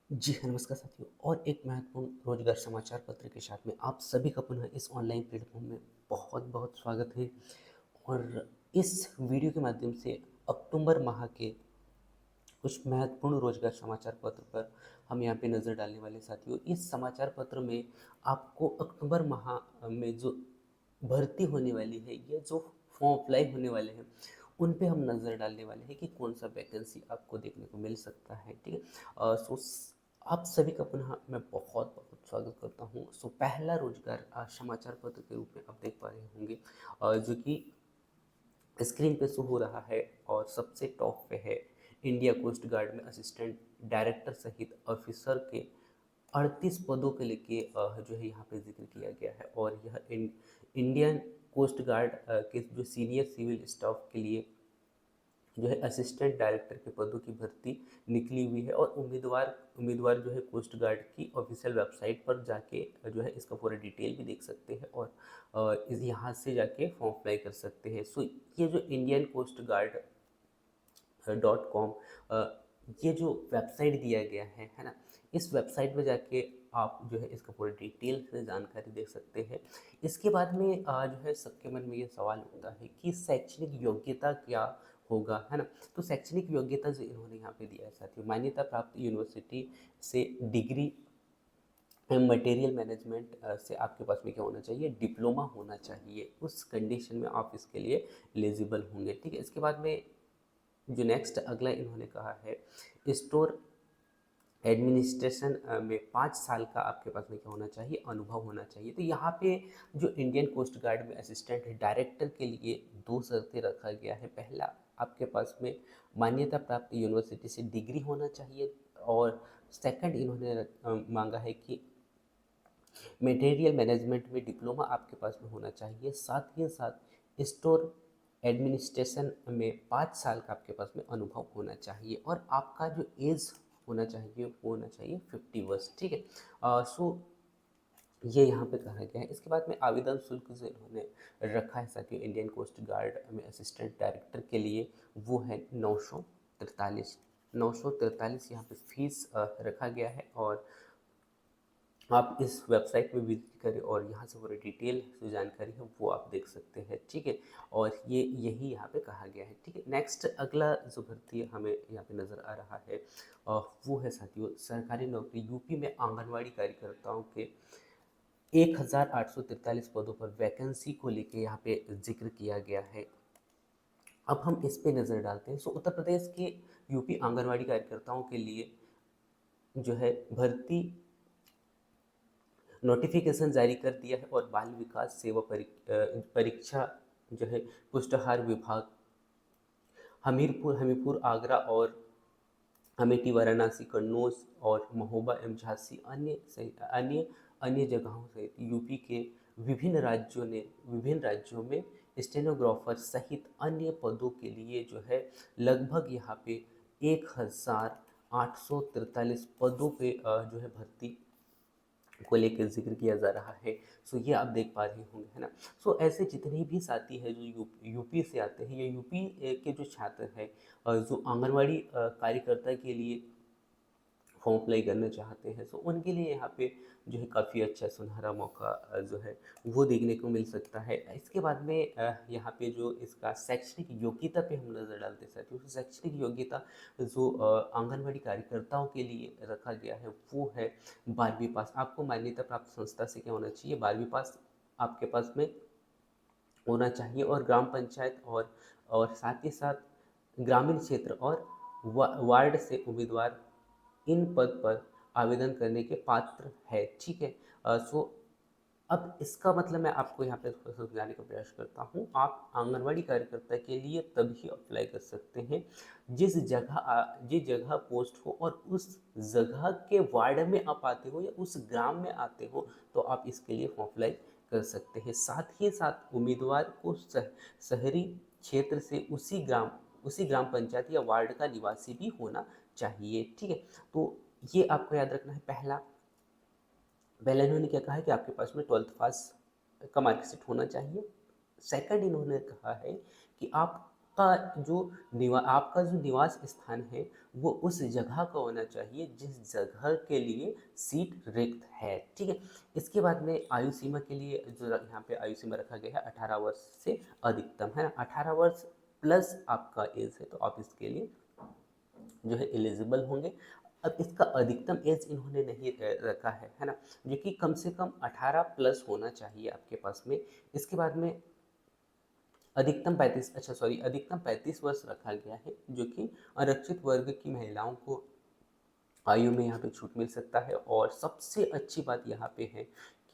जी हाँ, नमस्कार साथियों। और एक महत्वपूर्ण रोजगार समाचार पत्र के साथ में आप सभी का पुनः इस ऑनलाइन प्लेटफॉर्म में बहुत-बहुत स्वागत है। और इस वीडियो के माध्यम से अक्टूबर माह के कुछ महत्वपूर्ण रोजगार समाचार पत्र पर हम यहाँ पे नज़र डालने वाले साथियों। इस समाचार पत्र में आपको अक्टूबर माह में जो भर्ती होने वाली है या जो फॉर्म अप्लाई होने वाले हैं, उन पे हम नज़र डालने वाले हैं कि कौन सा वैकेंसी आपको देखने को मिल सकता है। ठीक है। आप सभी का पुनः मैं बहुत बहुत स्वागत करता हूँ। पहला रोजगार समाचार पत्र के रूप में आप देख पा रहे होंगे, जो कि स्क्रीन पे शो हो रहा है और सबसे टॉप पे है। इंडिया कोस्ट गार्ड में असिस्टेंट डायरेक्टर सहित ऑफिसर के 38 पदों के लेके जो है यहाँ पे जिक्र किया गया है। और यह इंडियन कोस्ट गार्ड के जो सीनियर सिविल स्टाफ के लिए जो है असिस्टेंट डायरेक्टर के पदों की भर्ती निकली हुई है। और उम्मीदवार उम्मीदवार जो है कोस्ट गार्ड की ऑफिशियल वेबसाइट पर जाके जो है इसका पूरा डिटेल भी देख सकते हैं और इस यहाँ से जाके फॉर्म अप्लाई कर सकते हैं। ये जो इंडियन कोस्ट गार्ड .com ये जो वेबसाइट दिया गया है ना, इस वेबसाइट में जाके आप जो है इसका पूरा डिटेल से जानकारी देख सकते हैं। इसके बाद में जो है सबके मन में ये सवाल उठता है कि शैक्षणिक योग्यता क्या होगा, है ना। तो शैक्षणिक योग्यता जो इन्होंने यहाँ पे दिया है साथियों, मान्यता प्राप्त यूनिवर्सिटी से डिग्री मटेरियल मैनेजमेंट से आपके पास में क्या होना चाहिए, डिप्लोमा होना चाहिए। उस कंडीशन में आप इसके लिए एलिजिबल होंगे। ठीक है। इसके बाद में जो नेक्स्ट अगला इन्होंने कहा है, स्टोर एडमिनिस्ट्रेशन में 5 साल का आपके पास में क्या होना चाहिए, अनुभव होना चाहिए। तो यहाँ पे जो इंडियन कोस्ट गार्ड में असिस्टेंट डायरेक्टर के लिए दो शर्तें रखा गया है। पहला, आपके पास में मान्यता प्राप्त यूनिवर्सिटी से डिग्री होना चाहिए। और सेकंड इन्होंने मांगा है कि मटेरियल मैनेजमेंट में डिप्लोमा आपके पास में होना चाहिए। साथ ही साथ स्टोर एडमिनिस्ट्रेशन में 5 साल का आपके पास में अनुभव होना चाहिए। और आपका जो एज होना चाहिए वो होना चाहिए 50 वर्ष। ठीक है। ये यहाँ पे कहा गया है। इसके बाद में आवेदन शुल्क जो इन्होंने रखा है साथियों इंडियन कोस्ट गार्ड में असिस्टेंट डायरेक्टर के लिए, वो है 943 यहाँ पे फीस रखा गया है। और आप इस वेबसाइट में विजिट करें और यहाँ से पूरी डिटेल जो जानकारी है वो आप देख सकते हैं। ठीक है। और ये यही यहाँ पे कहा गया है। ठीक है। नेक्स्ट अगला जो भर्ती हमें यहाँ पे नज़र आ रहा है, वो है साथियों सरकारी नौकरी। यूपी में आंगनवाड़ी कार्यकर्ताओं के 1843 पदों पर वैकेंसी को लेके यहाँ पे जिक्र किया गया है। अब हम इस पे नज़र डालते हैं। उत्तर प्रदेश के यूपी आंगनवाड़ी कार्यकर्ताओं के लिए जो है भर्ती नोटिफिकेशन जारी कर दिया है। और बाल विकास सेवा परीक्षा जो है पुष्टाहार विभाग हमीरपुर हमीरपुर आगरा और अमेठी वाराणसी कन्नौज और महोबा एवं झांसी अन्य अन्य जगहों से यूपी के विभिन्न राज्यों में स्टेनोग्राफर सहित अन्य पदों के लिए जो है लगभग यहाँ पे 1843 पदों पे जो है भर्ती को लेकर जिक्र किया जा रहा है। ये आप देख पा रहे होंगे, है ना। ऐसे जितने भी साथी हैं जो यूपी से आते हैं या यूपी के जो छात्र हैं, जो आंगनवाड़ी कार्यकर्ता के लिए फॉर्म अप्लाई करना चाहते हैं, उनके लिए यहाँ पे जो है काफ़ी अच्छा सुनहरा मौका जो है वो देखने को मिल सकता है। इसके बाद में यहाँ पे जो इसका शैक्षणिक योग्यता पे हम नज़र डालते हैं साथियों, शैक्षणिक योग्यता जो आंगनवाड़ी कार्यकर्ताओं के लिए रखा गया है वो है 12वीं पास। आपको मान्यता प्राप्त संस्था से क्या होना चाहिए, 12वीं पास आपके पास में होना चाहिए। और ग्राम पंचायत और साथ ही साथ ग्रामीण क्षेत्र और वार्ड से उम्मीदवार इन पद पर आवेदन करने के पात्र है। ठीक है। अब इसका मतलब मैं आपको यहाँ पे थोड़ा सा समझाने का प्रयास करता हूँ। आप आंगनवाड़ी कार्यकर्ता के लिए तभी अप्लाई कर सकते हैं जिस जगह पोस्ट हो और उस जगह के वार्ड में आप आते हो या उस ग्राम में आते हो, तो आप इसके लिए फॉर्म अप्लाई कर सकते हैं। साथ ही साथ उम्मीदवार को शहरी क्षेत्र से उसी ग्राम पंचायत या वार्ड का निवासी भी होना चाहिए। ठीक है। तो ये आपको याद रखना है। पहला इन्होंने क्या कहा है कि आपके पास में 12th पास का मार्कशीट होना चाहिए। सेकंड इन्होंने कहा है कि आपका जो निवास स्थान है वो उस जगह का होना चाहिए जिस जगह के लिए सीट रिक्त है, ठीक है। इसके बाद में आयु सीमा के लिए जो यहाँ पे आयु सीमा रखा गया है 18 वर्ष से अधिकतम, है ना। 18 वर्ष प्लस आपका एज है तो आप इसके लिए जो है एलिजिबल होंगे। अब इसका अधिकतम एज इन्होंने नहीं रखा है ना, जो कि कम से कम 18 प्लस होना चाहिए आपके पास में। इसके बाद में अधिकतम 35, अच्छा सॉरी, अधिकतम 35 वर्ष रखा गया है, जो कि आरक्षित वर्ग की महिलाओं को आयु में यहाँ पे छूट मिल सकता है। और सबसे अच्छी बात यहाँ पे है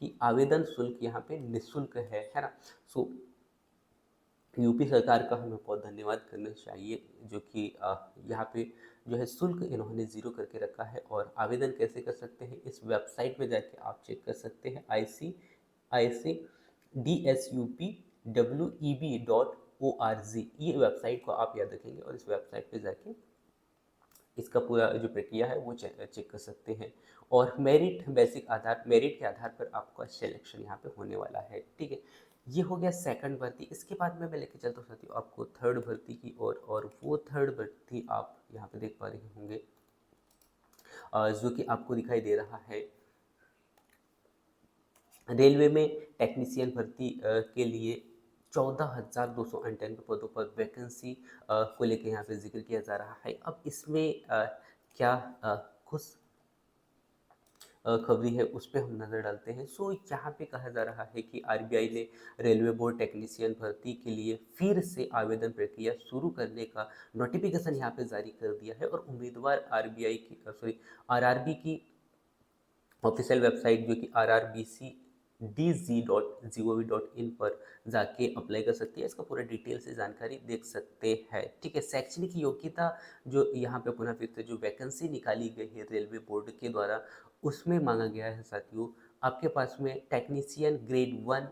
कि आवेदन शुल्क यहाँ पे निःशुल्क है ना। सो यूपी सरकार का हमें बहुत धन्यवाद करना चाहिए, जो कि यहाँ पे जो है शुल्क इन्होंने ज़ीरो करके रखा है। और आवेदन कैसे कर सकते हैं, इस वेबसाइट में जाके आप चेक कर सकते हैं, ICDSUPWEB.org, ये वेबसाइट को आप याद रखेंगे और इस वेबसाइट पे जाके इसका पूरा जो प्रक्रिया है वो चेक कर सकते हैं। और मेरिट के आधार पर आपका सिलेक्शन यहाँ पे होने वाला है, ठीक है। ये हो गया सेकंड भर्ती। इसके बाद में मैं लेके चलता हूँ साथियों आपको थर्ड भर्ती की ओर। और वो थर्ड भर्ती आप यहाँ पे देख पा रहे होंगे, जो कि आपको दिखाई दे रहा है। रेलवे में टेक्नीशियन भर्ती के लिए 14,298 पदों पर वैकेंसी को लेकर यहाँ पे जिक्र किया जा रहा है। अब इसमें क्या कुछ खबरी है उस पर हम नज़र डालते हैं। सो यहाँ पे कहा जा रहा है कि आरबीआई ने रेलवे बोर्ड टेक्नीशियन भर्ती के लिए फिर से आवेदन प्रक्रिया शुरू करने का नोटिफिकेशन यहाँ पे जारी कर दिया है। और उम्मीदवार आरआरबी की ऑफिशियल वेबसाइट, जो कि rrbcdg.gov.in पर जाके अप्लाई कर सकती है। इसका पूरा डिटेल से जानकारी देख सकते हैं, ठीक है। शैक्षणिक योग्यता जो यहाँ पे पुनः फिर से जो वैकेंसी निकाली गई है रेलवे बोर्ड के द्वारा, उसमें मांगा गया है साथियों आपके पास में टेक्नीशियन ग्रेड 1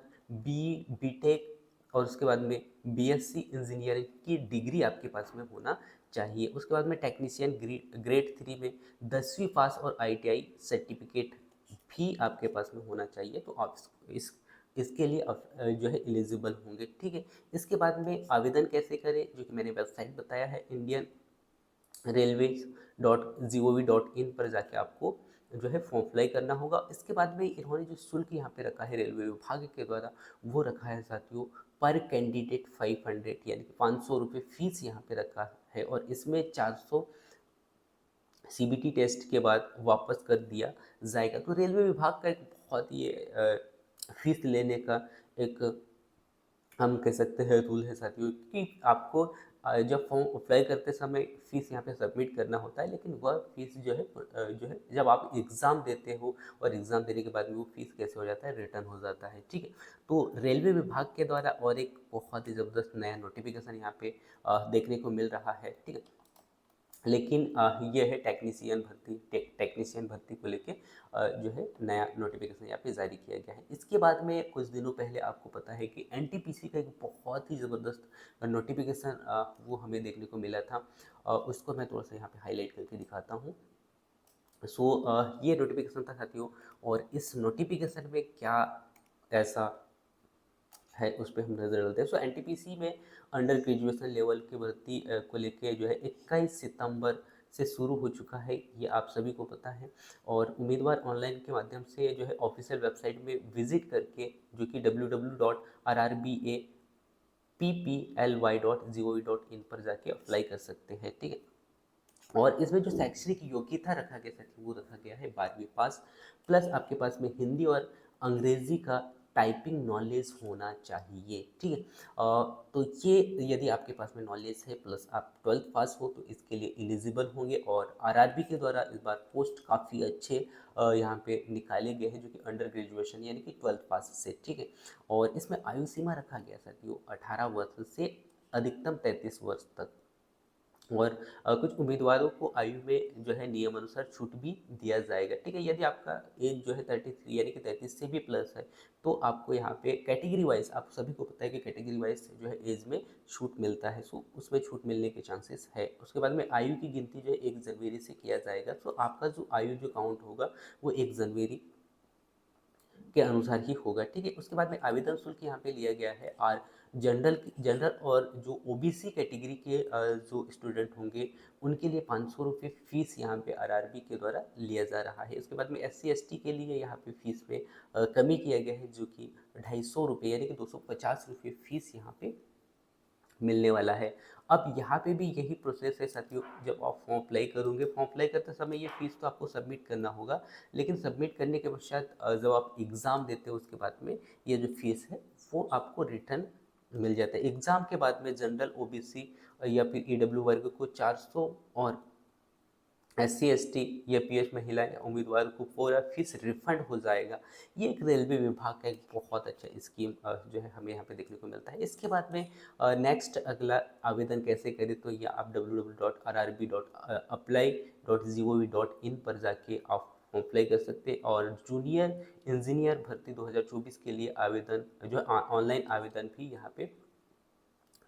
बीटेक और उसके बाद में बीएससी इंजीनियरिंग की डिग्री आपके पास में होना चाहिए। उसके बाद में टेक्नीशियन ग्रेड 3 में 10वीं पास और आईटीआई सर्टिफिकेट भी आपके पास में होना चाहिए। तो आप इसके लिए आप जो है एलिजिबल होंगे, ठीक है। इसके बाद में आवेदन कैसे करें, जो कि मैंने वेबसाइट बताया है, indianrailways.gov.in पर जाके आपको जो है फॉर्म अप्लाई करना होगा। इसके बाद में इन्होंने जो शुल्क यहाँ पे रखा है रेलवे विभाग के द्वारा, वो रखा है साथियों पर कैंडिडेट 500, यानी कि 500 रुपये फीस यहाँ पे रखा है। और इसमें 400 सीबीटी टेस्ट के बाद वापस कर दिया जाएगा। तो रेलवे विभाग का एक बहुत ही फीस लेने का एक हम कह सकते हैं रूल है साथियों, कि आपको जब फॉर्म अप्लाई करते समय फीस यहाँ पे सबमिट करना होता है, लेकिन वह फीस जो है जब आप एग्ज़ाम देते हो और एग्ज़ाम देने के बाद में वो फीस कैसे हो जाता है, रिटर्न हो जाता है, ठीक है। तो रेलवे विभाग के द्वारा और एक बहुत ही ज़बरदस्त नया नोटिफिकेशन यहाँ पे देखने को मिल रहा है, ठीक है। लेकिन ये है टेक्नीशियन भर्ती को लेके जो है नया नोटिफिकेशन यहाँ पे जारी किया गया है। इसके बाद में कुछ दिनों पहले आपको पता है कि एनटीपीसी का एक बहुत ही ज़बरदस्त नोटिफिकेशन वो हमें देखने को मिला था। उसको मैं थोड़ा सा यहाँ पे हाईलाइट करके दिखाता हूँ। सो ये नोटिफिकेशन था साथियों, और इस नोटिफिकेशन में क्या ऐसा है उस पर हम नज़र डालते हैं। सो एनटीपीसी में अंडर ग्रेजुएशन लेवल की भर्ती को लेके जो है 21 सितंबर से शुरू हो चुका है, ये आप सभी को पता है। और उम्मीदवार ऑनलाइन के माध्यम से जो है ऑफिशियल वेबसाइट में विजिट करके, जो कि www.rrbaply.gov.in पर जाके अप्लाई कर सकते हैं, ठीक है। और इसमें जो शैक्षणिक योग्यता रखा गया है वो रखा गया है 12वीं पास प्लस आपके पास में हिंदी और अंग्रेजी का टाइपिंग नॉलेज होना चाहिए, ठीक है। तो ये यदि आपके पास में नॉलेज है प्लस आप 12th पास हो तो इसके लिए एलिजिबल होंगे। और आरआरबी के द्वारा इस बार पोस्ट काफ़ी अच्छे यहाँ पे निकाले गए हैं, जो कि अंडर ग्रेजुएशन यानी कि 12th पास से, ठीक है। और इसमें आयु सीमा रखा गया साथियों 18 वर्ष से अधिकतम 33 वर्ष तक। और कुछ उम्मीदवारों को आयु में जो है नियमानुसार छूट भी दिया जाएगा, ठीक है। यदि आपका एज जो है 33 यानी कि 33 से भी प्लस है तो आपको यहाँ पे कैटेगरी वाइज, आप सभी को पता है कि कैटेगरी वाइज जो है एज में छूट मिलता है। सो उसमें छूट मिलने के चांसेस है। उसके बाद में आयु की गिनती जो है 1 जनवरी से किया जाएगा। तो आपका जो आयु जो काउंट होगा वो 1 जनवरी के अनुसार ही होगा, ठीक है। उसके बाद में आवेदन शुल्क यहाँ पे लिया गया है जनरल जनरल और जो ओबीसी कैटेगरी के जो स्टूडेंट होंगे उनके लिए 500 रुपये फीस यहाँ पे आरआरबी के द्वारा लिया जा रहा है। उसके बाद में एससी एसटी के लिए यहाँ पे फीस में कमी किया गया है, जो कि 250 रुपये यानी कि 250 रुपये फीस यहाँ पे मिलने वाला है। अब यहाँ पे भी यही प्रोसेस है साथियों, जब आप फॉर्म अप्लाई करोगे, फॉर्म अप्लाई करते समय ये फीस तो आपको सबमिट करना होगा, लेकिन सबमिट करने के पश्चात जब आप एग्ज़ाम देते हो उसके बाद में ये जो फीस है वो आपको रिटर्न मिल जाता है। एग्ज़ाम के बाद में जनरल, ओबीसी या फिर ईडब्ल्यू वर्ग को 400 और एससी एसटी या पीएच महिलाएं उम्मीदवार को पूरा फीस रिफंड हो जाएगा। ये एक रेलवे विभाग का एक बहुत अच्छा स्कीम जो है हमें यहाँ पे देखने को मिलता है। इसके बाद में नेक्स्ट अगला आवेदन कैसे करें, तो ये आप www.rrb.apply.gov.in पर जाके आप अप्लाई कर सकते हैं। और जूनियर इंजीनियर भर्ती 2024 के लिए आवेदन जो ऑनलाइन आवेदन भी यहाँ पे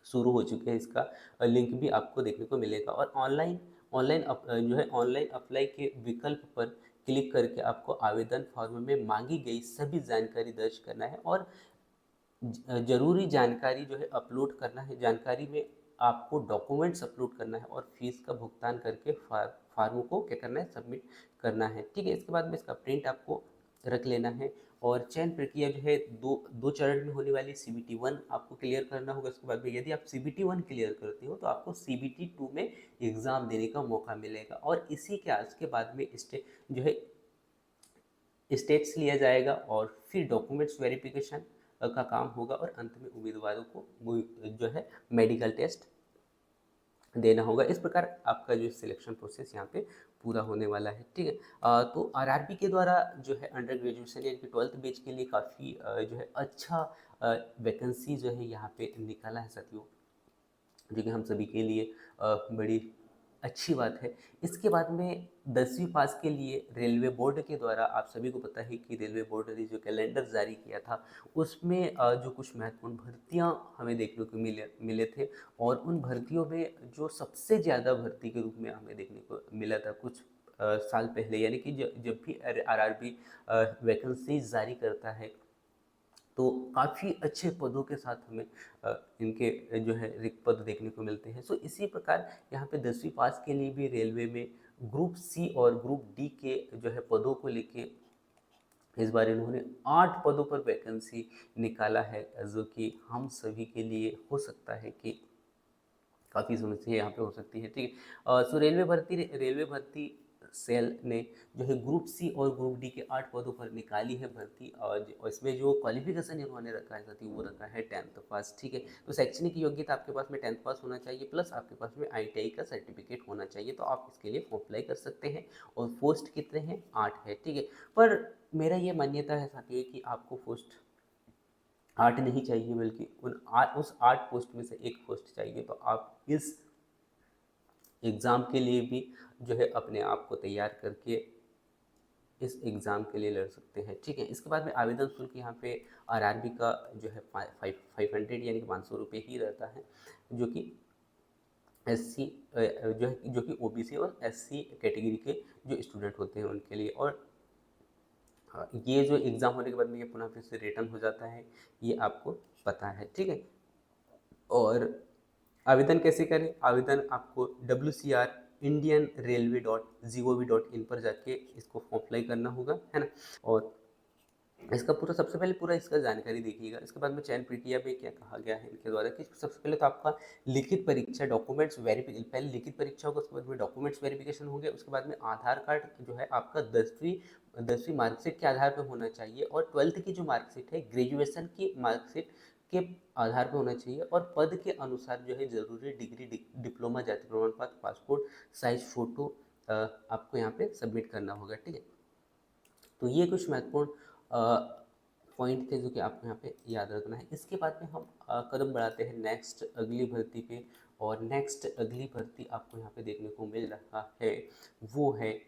शुरू हो चुके हैं। इसका लिंक भी आपको देखने को मिलेगा। और ऑनलाइन ऑनलाइन जो है ऑनलाइन अप्लाई के विकल्प पर क्लिक करके आपको आवेदन फॉर्म में मांगी गई सभी जानकारी दर्ज करना है और ज़रूरी जानकारी जो है अपलोड करना है। जानकारी में आपको डॉक्यूमेंट्स अपलोड करना है और फीस का भुगतान करके फार्म को क्या करना है, सबमिट करना है। ठीक है, इसके बाद में इसका प्रिंट आपको रख लेना है। और चयन प्रक्रिया जो है दो दो चरण में होने वाली। सीबीटी 1 आपको क्लियर करना होगा। उसके बाद में यदि आप सीबीटी 1 क्लियर करते हो तो आपको सीबीटी 2 में एग्ज़ाम देने का मौका मिलेगा। और इसी के आज के बाद में जो है स्टेट्स लिया जाएगा और फिर डॉक्यूमेंट्स वेरिफिकेशन का काम होगा और अंत में उम्मीदवारों को जो है मेडिकल टेस्ट देना होगा। इस प्रकार आपका जो सिलेक्शन प्रोसेस यहाँ पे पूरा होने वाला है। ठीक है, तो आरआरबी के द्वारा जो है अंडर ग्रेजुएशन यानी कि 12th बैच के लिए काफ़ी जो है अच्छा वैकेंसी जो है यहाँ पे निकाला है साथियों, जो कि हम सभी के लिए बड़ी अच्छी बात है। इसके बाद में 10वीं पास के लिए रेलवे बोर्ड के द्वारा, आप सभी को पता है कि रेलवे बोर्ड ने जो कैलेंडर जारी किया था उसमें जो कुछ महत्वपूर्ण भर्तियां हमें देखने को मिले थे। और उन भर्तियों में जो सबसे ज़्यादा भर्ती के रूप में हमें देखने को मिला था कुछ साल पहले, यानी कि जब भी आरआरबी वैकेंसी जारी करता है तो काफ़ी अच्छे पदों के साथ हमें इनके जो है रिक्त पद देखने को मिलते हैं। सो इसी प्रकार यहाँ पे 10वीं पास के लिए भी रेलवे में ग्रुप सी और ग्रुप डी के जो है पदों को लेके इस बार इन्होंने 8 पदों पर वैकेंसी निकाला है, जो कि हम सभी के लिए हो सकता है कि काफ़ी समस्या यहाँ पे हो सकती है। ठीक है, सो रेलवे भर्ती सेल ने जो है ग्रुप सी और ग्रुप डी के 8 पदों पर निकाली है भर्ती। और इसमें जो क्वालिफिकेशन इन्होंने रखा है साथी वो रखा है 10th पास। ठीक है, तो शैक्षणिक योग्यता आपके पास में 10th पास होना चाहिए, प्लस आपके पास में आईटीआई का सर्टिफिकेट होना चाहिए, तो आप इसके लिए फॉर्म अप्लाई कर सकते हैं। और पोस्ट कितने हैं, 8 है। ठीक है, पर मेरा ये मान्यता है साथियों कि आपको पोस्ट 8 नहीं चाहिए, बल्कि उस 8 पोस्ट में से एक पोस्ट चाहिए। तो आप इस एग्ज़ाम के लिए भी जो है अपने आप को तैयार करके इस एग्ज़ाम के लिए लड़ सकते हैं। ठीक है, इसके बाद में आवेदन शुल्क यहाँ पे आरआरबी का जो है 500 यानी कि 500 रुपये ही रहता है, जो कि एससी जो कि ओबीसी और एससी कैटेगरी के जो स्टूडेंट होते हैं उनके लिए। और ये जो एग्ज़ाम होने के बाद में ये पुनः फिर से रिटर्न हो जाता है, ये आपको पता है। ठीक है, और आवेदन कैसे करें? आवेदन आपको WCR इंडियन रेलवे .gov.in पर जाके इसको फॉर्म अप्लाई करना होगा, है ना। और इसका पूरा सबसे पहले पूरा इसका जानकारी देखिएगा। इसके बाद में चयन प्रक्रिया में क्या कहा गया है इनके द्वारा कि सबसे पहले तो आपका लिखित परीक्षा, डॉक्यूमेंट्स वेरिफिकेशन, पहले लिखित परीक्षा होगा, उसके बाद में डॉक्यूमेंट्स वेरिफिकेशन होंगे, उसके बाद में आधार कार्ड जो है आपका 10वीं मार्कशीट के आधार पर होना चाहिए। और 12th की जो मार्कशीट है ग्रेजुएशन की मार्कशीट के आधार पर होना चाहिए। और पद के अनुसार जो है जरूरी डिग्री, डिप्लोमा, जाति प्रमाण पत्र, पासपोर्ट साइज फोटो आपको यहाँ पे सबमिट करना होगा। ठीक है, तो ये कुछ महत्वपूर्ण पॉइंट थे जो कि आपको यहाँ पे याद रखना है। इसके बाद में हम कदम बढ़ाते हैं नेक्स्ट अगली भर्ती पे। और नेक्स्ट अगली भर्ती आपको यहाँ पे देखने को मिल रहा है, वो है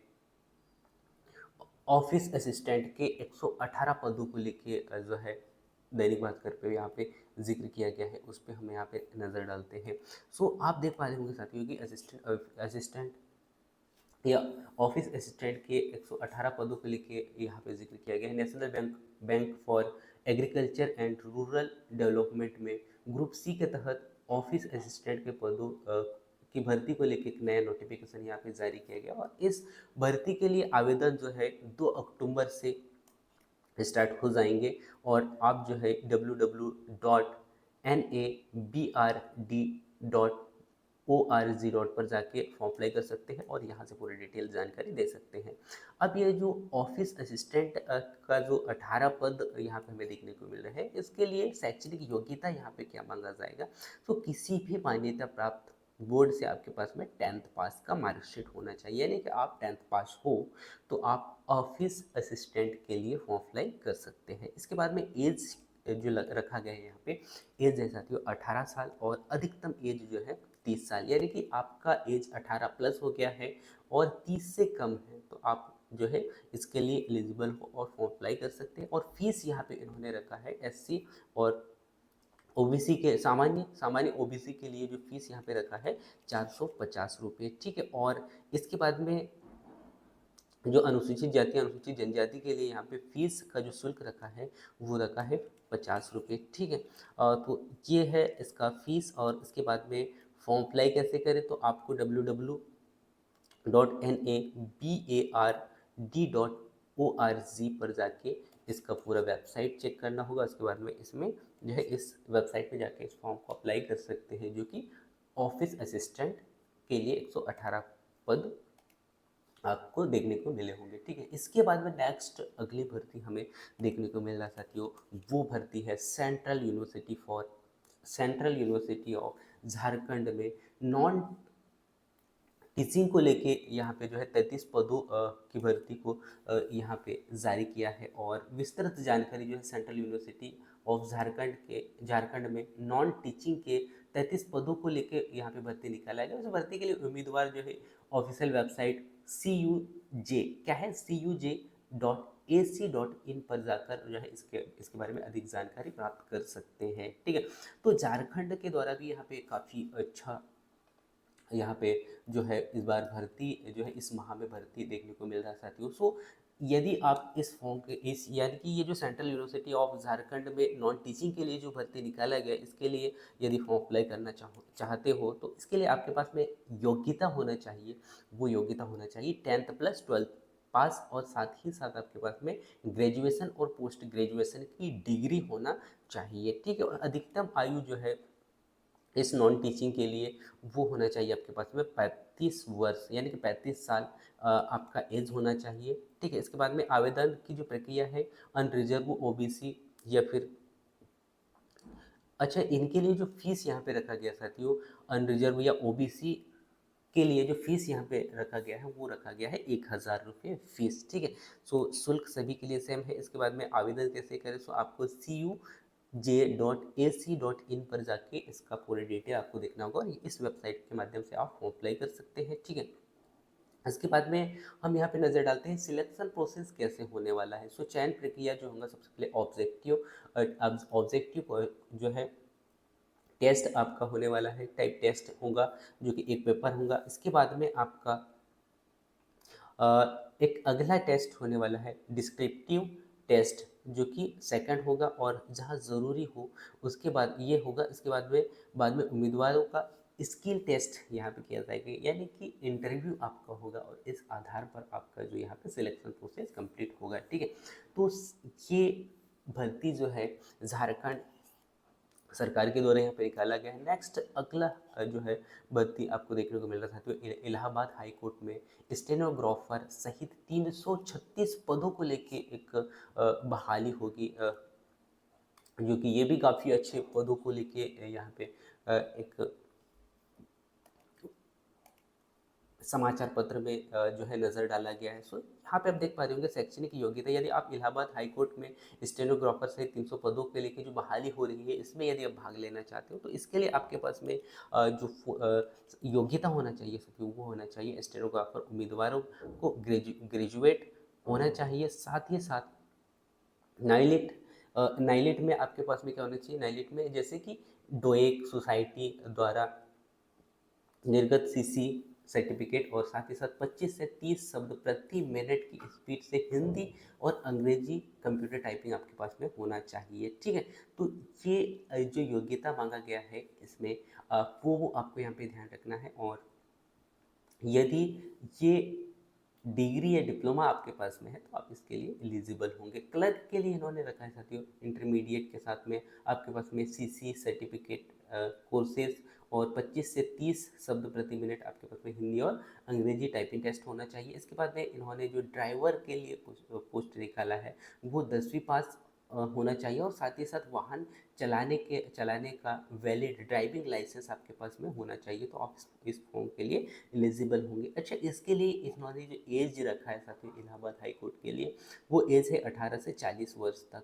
ऑफिस असिस्टेंट के 118 पदों को लेके जो है दैनिक भास्कर पे यहाँ पे जिक्र किया गया है, उस पर हम यहाँ पे नज़र डालते हैं। सो आप देख पा रहे होंगे साथियों कि असिस्टेंट या ऑफिस असिस्टेंट के 118 पदों को लेके यहाँ पे जिक्र किया गया है। National bank for agriculture and rural development में ग्रुप सी के तहत ऑफिस असिस्टेंट के पदों की भर्ती को लेकर एक नया नोटिफिकेशन यहाँ पे जारी किया गया और इस भर्ती के लिए आवेदन जो है 2 अक्टूबर से स्टार्ट हो जाएंगे और आप जो है www.nabRD.org पर जाके फॉर्म अप्लाई कर सकते हैं और यहाँ से पूरी डिटेल जानकारी दे सकते हैं। अब ये जो ऑफिस असिस्टेंट का जो 18 पद यहाँ पे हमें देखने को मिल रहे हैं, इसके लिए शैक्षणिक योग्यता यहाँ पे क्या मांगा जाएगा, तो किसी भी मान्यता प्राप्त बोर्ड से आपके पास में 10th पास का मार्कशीट होना चाहिए, यानी कि आप 10th पास हो तो आप ऑफिस असिस्टेंट के लिए फॉर्म अप्लाई कर सकते हैं। इसके बाद में एज जो रखा गया है यहाँ पे, एज है साथियों 18 साल और अधिकतम एज जो है 30 साल, यानी कि आपका एज 18 प्लस हो गया है और 30 से कम है तो आप जो है इसके लिए एलिजिबल हो और फॉर्म अप्लाई कर सकते हैं। और फीस यहाँ पे इन्होंने रखा है एससी और ओबीसी के सामान्य ओबीसी के लिए जो फीस यहाँ पे रखा है 450 रुपये, ठीक है। और इसके बाद में जो अनुसूचित जाति अनुसूचित जनजाति के लिए यहाँ पे फीस का जो शुल्क रखा है वो रखा है 50 रुपये, ठीक है। तो ये है इसका फीस। और इसके बाद में फॉर्म अप्लाई कैसे करें, तो आपको www.nabard.org पर जाके इसका पूरा वेबसाइट चेक करना होगा। उसके बाद में इसमें जो है इस वेबसाइट पे जाके इस फॉर्म को अप्लाई कर सकते हैं, जो कि ऑफिस असिस्टेंट के लिए 118 पद आपको देखने को मिले होंगे, ठीक है। इसके बाद में नेक्स्ट अगली भर्ती हमें देखने को मिल रहा साथियों, वो भर्ती है सेंट्रल यूनिवर्सिटी ऑफ झारखंड में नॉन टीचिंग को लेके यहाँ पे जो है 33 पदों की भर्ती को यहाँ पे जारी किया है। और विस्तृत जानकारी जो है सेंट्रल यूनिवर्सिटी ऑफ झारखंड में नॉन टीचिंग के 33 पदों को लेके यहाँ पे भर्ती निकाला गया। उस भर्ती के लिए उम्मीदवार जो है ऑफिशियल वेबसाइट CUJ क्या है CUJ.AC.in पर जाकर जो है इसके बारे में अधिक जानकारी प्राप्त कर सकते हैं, ठीक है। तो झारखंड के द्वारा भी यहाँ पे काफ़ी अच्छा यहाँ पे जो है इस बार भर्ती जो है इस माह में भर्ती देखने को मिल रहा है साथियों। सो यदि आप इस फॉर्म के इस यानी कि ये जो सेंट्रल यूनिवर्सिटी ऑफ झारखंड में नॉन टीचिंग के लिए जो भर्ती निकाला गया, इसके लिए यदि फॉर्म अप्लाई करना चाहते हो तो इसके लिए आपके पास में योग्यता होना चाहिए। वो योग्यता होना चाहिए 10th प्लस 12th पास और साथ ही साथ आपके पास में ग्रेजुएशन और पोस्ट ग्रेजुएशन की डिग्री होना चाहिए, ठीक है। और अधिकतम आयु जो है इस नॉन टीचिंग के लिए वो होना चाहिए आपके पास में 35 वर्ष, यानी कि 35 साल आपका एज होना चाहिए, ठीक है। इसके बाद में आवेदन की जो प्रक्रिया है अनरिजर्व ओबीसी या फिर अच्छा इनके लिए जो फीस यहाँ पे रखा गया साथियों, अनरिजर्व या ओबीसी के लिए जो फीस यहाँ पे रखा गया है वो रखा गया है 1000 रुपये फीस, ठीक है। सो शुल्क सभी के लिए सेम है। इसके बाद में आवेदन कैसे करें, सो आपको CUJ.AC.in पर जाके इसका पूरी डिटेल आपको देखना होगा और इस वेबसाइट के माध्यम से आप फॉर्म अप्लाई कर सकते हैं, ठीक है। इसके बाद में हम यहाँ पे नज़र डालते हैं सिलेक्शन प्रोसेस कैसे होने वाला है। सो चयन प्रक्रिया जो होगा सबसे पहले ऑब्जेक्टिव जो है टेस्ट आपका होने वाला है, टाइप टेस्ट होगा जो कि एक पेपर होगा। इसके बाद में आपका एक अगला टेस्ट होने वाला है डिस्क्रिप्टिव टेस्ट जो कि सेकंड होगा और जहाँ ज़रूरी हो उसके बाद ये होगा। इसके बाद में उम्मीदवारों का स्किल टेस्ट यहाँ पे किया जाएगा, यानी कि इंटरव्यू आपका होगा और इस आधार पर आपका जो यहाँ पे सिलेक्शन प्रोसेस कंप्लीट होगा, ठीक है। तो ये भर्ती जो है झारखंड सरकार के द्वारा यहाँ पे निकाला गया है। नेक्स्ट अगला जो है भर्ती आपको देखने को मिल रहा था तो इलाहाबाद हाई कोर्ट में स्टेनोग्राफर सहित 336 पदों को लेके एक बहाली होगी, जो कि ये भी काफ़ी अच्छे पदों को लेके यहाँ पे एक समाचार पत्र में जो है नज़र डाला गया है। सो यहाँ पे आप देख पा रहे होंगे शैक्षणिक योग्यता, यदि आप इलाहाबाद हाई कोर्ट में स्टेनोग्राफर सहित 300 पदों के लेके जो बहाली हो रही है इसमें यदि आप भाग लेना चाहते हो तो इसके लिए आपके पास में योग्यता होना चाहिए वो होना चाहिए स्टेनोग्राफर उम्मीदवारों को ग्रेजुएट होना चाहिए। साथ ही साथ नाइलिट में आपके पास में क्या होना चाहिए, नाइलिट में जैसे कि डोएक सोसाइटी द्वारा निर्गत सीसी सर्टिफिकेट और साथ ही साथ 25 से 30 शब्द प्रति मिनट की स्पीड से हिंदी और अंग्रेजी कंप्यूटर टाइपिंग आपके पास में होना चाहिए। ठीक है, तो ये जो योग्यता मांगा गया है इसमें वो आपको यहाँ पे ध्यान रखना है। और यदि ये डिग्री या डिप्लोमा आपके पास में है तो आप इसके लिए एलिजिबल होंगे। क्लर्क के लिए इन्होंने रखा है साथियों, इंटरमीडिएट के साथ में आपके पास में सीसी सर्टिफिकेट कोर्सेज और 25 से 30 शब्द प्रति मिनट आपके पास में हिंदी और अंग्रेजी टाइपिंग टेस्ट होना चाहिए। इसके बाद में इन्होंने जो ड्राइवर के लिए पोस्ट निकाला है वो 10वीं पास होना चाहिए और साथ ही साथ वाहन चलाने का वैलिड ड्राइविंग लाइसेंस आपके पास में होना चाहिए, तो आप इस फॉर्म के लिए एलिजिबल होंगे। अच्छा, इसके लिए इन्होंने जो एज रखा है साथियों इलाहाबाद हाई कोर्ट के लिए, वो एज है 18 से 40 वर्ष तक।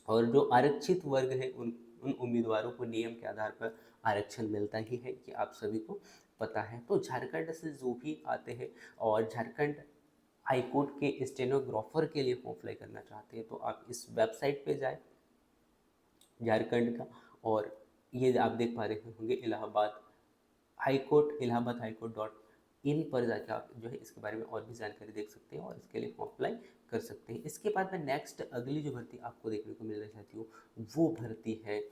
और जो आरक्षित वर्ग है उन उम्मीदवारों को नियम के आधार पर आरक्षण मिलता ही है, कि आप सभी को पता है। तो झारखंड से जो भी आते हैं और झारखंड हाई कोर्ट के स्टेनोग्राफर के लिए फॉर्म अप्लाई करना चाहते हैं तो आप इस वेबसाइट पे जाएं झारखंड का, और ये आप देख पा रहे होंगे Allahabad high court dot in पर जाकर आप जो है इसके बारे में और भी जानकारी देख सकते हैं और इसके लिए फॉर्म अप्लाई कर सकते हैं। इसके बाद में नेक्स्ट अगली जो भर्ती आपको देखने को मिल रही साथियों, वो भर्ती है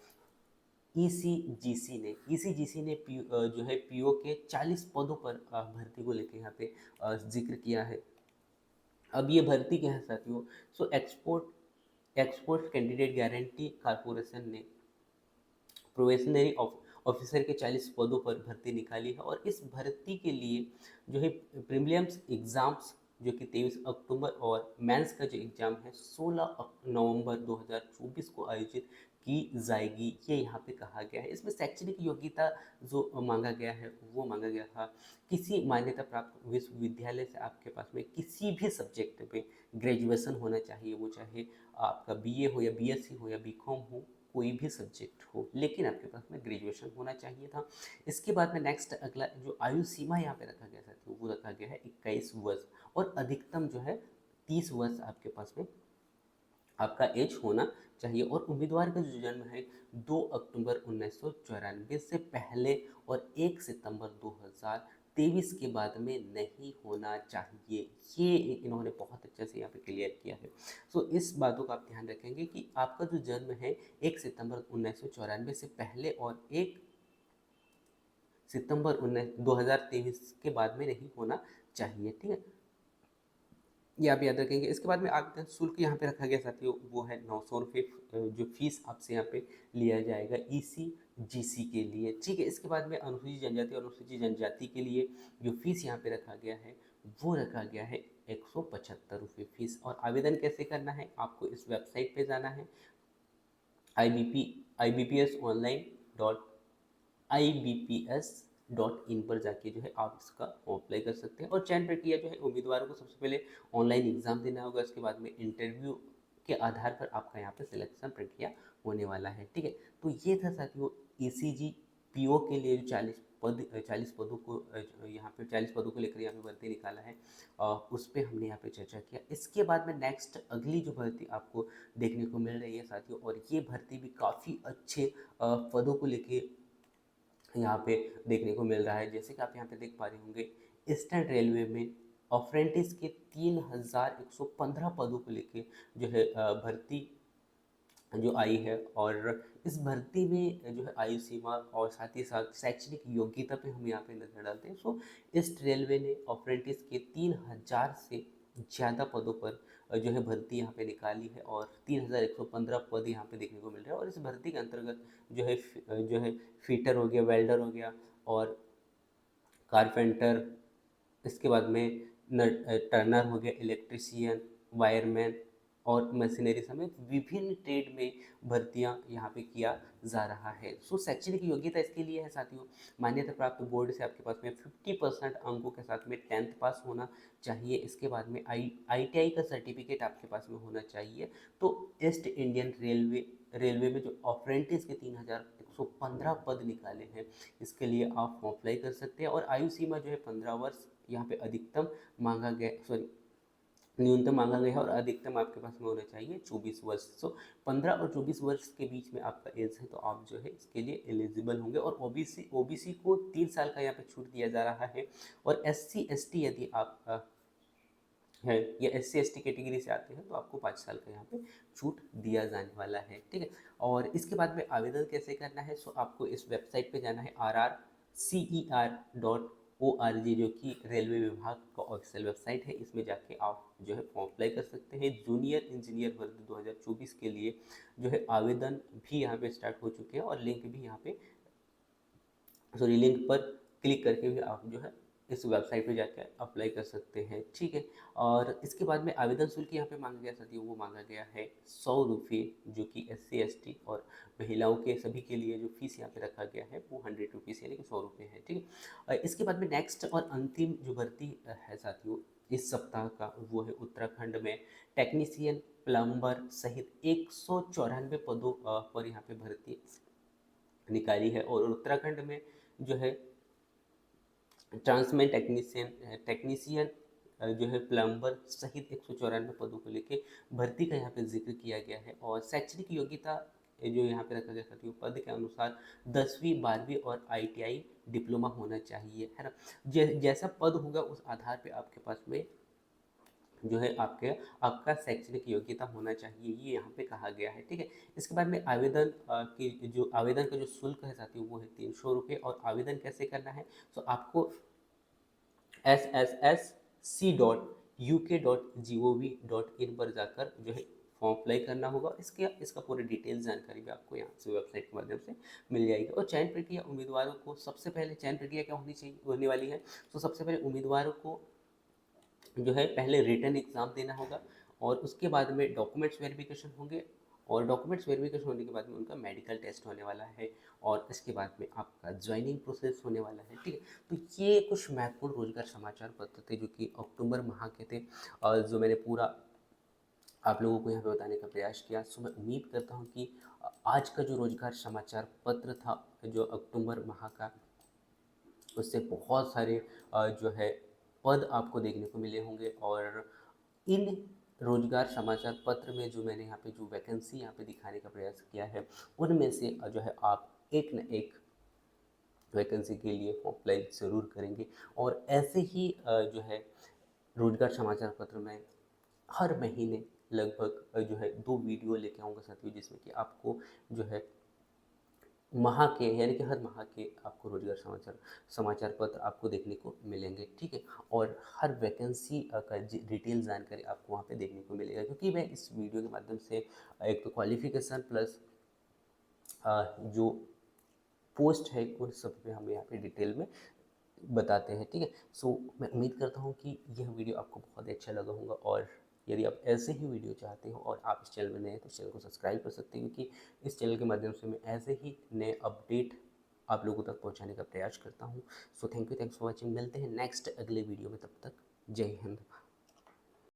ईसीजीसी ने जो है पीओ के 40 पदों पर भर्ती को लेकर यहाँ पे जिक्र किया है। अब ये भर्ती क्या है साथियों, so export candidate guarantee corporation ने प्रोबेशनरी ऑफिसर के 40 पदों पर भर्ती निकाली है। और इस भर्ती के लिए जो है प्रीलिम्स एग्ज़ाम्स जो कि 23 अक्टूबर और मेंस का जो एग्ज़ाम है 16 नवंबर 2024 को आयोजित की जाएगी, ये यहाँ पे कहा गया है। इसमें शैक्षणिक योग्यता जो मांगा गया है वो मांगा गया था किसी मान्यता प्राप्त विश्वविद्यालय से आपके पास में किसी भी सब्जेक्ट पे ग्रेजुएशन होना चाहिए, वो चाहे आपका बीए हो या बीएससी हो या बीकॉम हो, कोई भी सब्जेक्ट हो, लेकिन आपके पास में ग्रेजुएशन होना चाहिए था। इसके बाद में नेक्स्ट अगला जो आयु सीमा यहाँ पे रखा गया था वो रखा गया है 21 वर्ष, और अधिकतम जो है 30 वर्ष आपके पास में आपका एज होना चाहिए। और उम्मीदवार का जो जन्म है 2 अक्टूबर 1994 से पहले और 1 सितंबर 2023 के बाद में नहीं होना चाहिए, ये इन्होंने बहुत अच्छे से यहाँ पे क्लियर किया है। सो इस बातों का आप ध्यान रखेंगे कि आपका जो जन्म है 1 सितंबर 1994 से पहले और 1 सितंबर 2023 के बाद में नहीं होना चाहिए। ठीक है, ये आप याद रखेंगे। इसके बाद में आवेदन शुल्क यहाँ पे रखा गया साथियों, वो है 900 रुपये जो फीस आपसे यहाँ पे लिया जाएगा ईसीजीसी के लिए। ठीक है, इसके बाद में अनुसूचित जनजाति के लिए जो फीस यहाँ पे रखा गया है वो रखा गया है 175 रुपये फीस। और आवेदन कैसे करना है, आपको इस वेबसाइट पे जाना है ibps.इन पर जाके जो है आप इसका अप्लाई कर सकते हैं। और चयन प्रक्रिया जो है उम्मीदवारों को सबसे पहले ऑनलाइन एग्जाम देना होगा, उसके बाद में इंटरव्यू के आधार पर आपका यहाँ पे सिलेक्शन प्रक्रिया होने वाला है। ठीक है, तो ये था साथियों ईसीजी पीओ के लिए जो 40 पदों को यहाँ पे 40 पदों को लेकर यहाँ पे भर्ती निकाला है, उस पर हमने यहाँ पे चर्चा किया। इसके बाद में नेक्स्ट अगली जो भर्ती आपको देखने को मिल रही है साथियों, और ये भर्ती भी काफ़ी अच्छे पदों को लेके यहाँ पे देखने को मिल रहा है। जैसे कि आप यहाँ पे देख पा रहे होंगे ईस्टर्न रेलवे में अप्रेंटिस के 3115 पदों को लेके जो है भर्ती जो आई है। और इस भर्ती में जो है आयु सीमा और साथ ही साथ शैक्षणिक योग्यता पे हम यहाँ पे नजर डालते हैं। सो ईस्ट रेलवे ने अप्रेंटिस के 3000 से ज़्यादा पदों पर जो है भर्ती यहाँ पे निकाली है, और 3115 पद यहाँ पे देखने को मिल रहे हैं। और इस भर्ती के अंतर्गत जो है फिटर हो गया, वेल्डर हो गया और कारपेंटर, इसके बाद में टर्नर हो गया, इलेक्ट्रीशियन, वायरमैन और मशीनरी समेत विभिन्न ट्रेड में भर्तियां यहाँ पे किया जा रहा है। सो शैक्षणिक योग्यता इसके लिए है साथियों, मान्यता प्राप्त बोर्ड से आपके पास में 50% अंकों के साथ में 10th पास होना चाहिए। इसके बाद में ITI का सर्टिफिकेट आपके पास में होना चाहिए। तो ईस्ट इंडियन रेलवे में जो अप्रेंटिस के 3115 पद निकाले हैं, इसके लिए आप अप्लाई कर सकते हैं। और आयु सीमा जो है 15 वर्ष यहाँ पे अधिकतम मांगा गया, न्यूनतम मांगा गया है और अधिकतम आपके पास में होना चाहिए 24 वर्ष। सो 15 और 24 वर्ष के बीच में आपका एज है तो आप जो है इसके लिए एलिजिबल होंगे। और ओबीसी को 3 साल का यहाँ पे छूट दिया जा रहा है। और एससी एसटी यदि आप है या एससी एसटी कैटेगरी से आते हैं तो आपको 5 साल का यहाँ पे छूट दिया जाने वाला है, ठीक है। और इसके बाद में आवेदन कैसे करना है, सो आपको इस वेबसाइट पे जाना है RRCER.org, जो कि रेलवे विभाग का ऑफिशियल वेबसाइट है। इसमें जाके आप जो है फॉर्म अप्लाई कर सकते हैं। जूनियर इंजीनियर वर्ग 2024 के लिए जो है आवेदन भी यहाँ पे स्टार्ट हो चुके हैं और लिंक भी यहाँ पे, सॉरी, लिंक पर क्लिक करके भी आप जो है इस वेबसाइट पे जाकर अप्लाई कर सकते हैं, ठीक है। और इसके बाद में आवेदन शुल्क यहाँ पे मांगा गया साथियों, वो मांगा गया है 100 रुपये, जो कि एससी एसटी और महिलाओं के सभी के लिए जो फीस यहाँ पे रखा गया है वो 100 रुपीज़ यानी कि 100 रुपये है, ठीक है। और इसके बाद में नेक्स्ट और अंतिम जो भर्ती है साथियों इस सप्ताह का, वो है उत्तराखंड में टेक्नीशियन प्लम्बर सहित 194 पदों पर यहाँ पे भर्ती निकाली है। और उत्तराखंड में जो है ट्रांसमेन टेक्नीशियन जो है प्लम्बर सहित 194 पदों को लेके भर्ती का यहाँ पे जिक्र किया गया है। और शैक्षणिक योग्यता जो यहाँ पे रखा गया साथियों पद के अनुसार 10वीं 12वीं और ITI डिप्लोमा होना चाहिए, है ना। जैसा पद होगा उस आधार पे आपके पास में जो है आपका शैक्षणिक योग्यता होना चाहिए, ये यहाँ पे कहा गया है, ठीक है। इसके बाद में आवेदन की जो आवेदन का जो शुल्क है साथियों वो है 300 रुपये। और आवेदन कैसे करना है, तो आपको sssc.uk.gov.in पर जाकर जो है फॉर्म अप्लाई करना होगा। इसका पूरी डिटेल जानकारी भी आपको यहाँ से वेबसाइट के माध्यम से मिल जाएगी। और चयन प्रक्रिया उम्मीदवारों को, सबसे पहले चयन प्रक्रिया क्या होने वाली है, तो सबसे पहले उम्मीदवारों को जो है पहले रिटन एग्ज़ाम देना होगा और उसके बाद में डॉक्यूमेंट्स वेरिफिकेशन होंगे। और डॉक्यूमेंट्स वेरिफिकेशन होने के बाद में उनका मेडिकल टेस्ट होने वाला है और इसके बाद में आपका ज्वाइनिंग प्रोसेस होने वाला है, ठीक है। तो ये कुछ महत्वपूर्ण रोजगार समाचार पत्र थे जो कि अक्टूबर माह के थे और जो मैंने पूरा आप लोगों को यहाँ पे बताने का प्रयास किया। सो मैं उम्मीद करता हूँ कि आज का जो रोजगार समाचार पत्र था जो अक्टूबर माह का, उससे बहुत सारे जो है पद आपको देखने को मिले होंगे। और इन रोजगार समाचार पत्र में जो मैंने यहाँ पे जो वैकेंसी यहाँ पे दिखाने का प्रयास किया है उनमें से जो है आप एक न एक वैकेंसी के लिए अप्लाई ज़रूर करेंगे। और ऐसे ही जो है रोजगार समाचार पत्र में हर महीने लगभग जो है 2 वीडियो लेके आऊँगा साथियों, जिसमें कि आपको जो है माह के यानी कि हर माह के आपको रोजगार समाचार पत्र आपको देखने को मिलेंगे, ठीक है। और हर वैकेंसी का डिटेल जानकारी आपको वहाँ पे देखने को मिलेगा, क्योंकि मैं इस वीडियो के माध्यम से एक तो क्वालिफिकेशन प्लस जो पोस्ट है उन सब पे हम यहाँ पे डिटेल में बताते हैं, ठीक है। सो मैं उम्मीद करता हूँ कि यह वीडियो आपको बहुत ही अच्छा लगा होगा। और यदि आप ऐसे ही वीडियो चाहते हो और आप इस चैनल में नए हैं तो इस चैनल को सब्सक्राइब कर सकते हैं, क्योंकि इस चैनल के माध्यम से मैं ऐसे ही नए अपडेट आप लोगों तक पहुंचाने का प्रयास करता हूं। सो थैंक्स फॉर वॉचिंग, मिलते हैं नेक्स्ट अगले वीडियो में, तब तक जय हिंद।